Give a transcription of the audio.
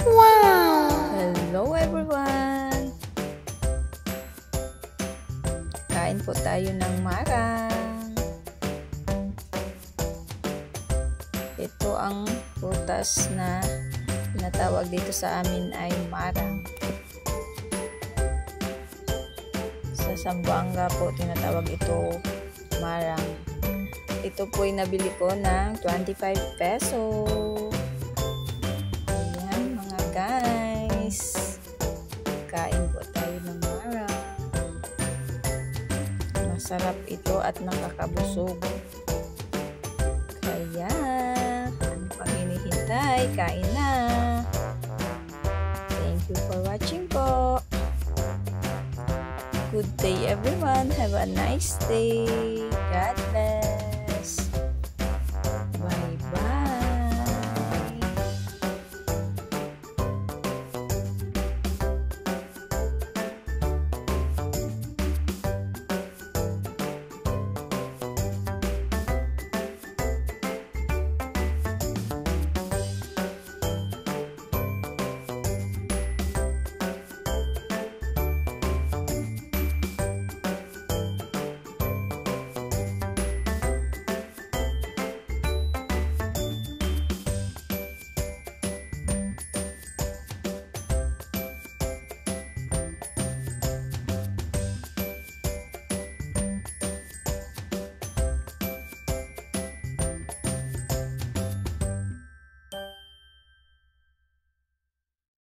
Wow! Hello everyone! Kain po tayo ng marang. Ito ang prutas na tinatawag dito sa amin ay marang. Sa Zamboanga po tinatawag ito marang. Ito po ay nabili ko ng 25 peso. Ayan mga guys. Kain po tayo ng marang. Masarap ito at nakakabusog. Kaya, ano pang hinihintay? Kain na! Thank you for watching po. Good day everyone. Have a nice day. God bless.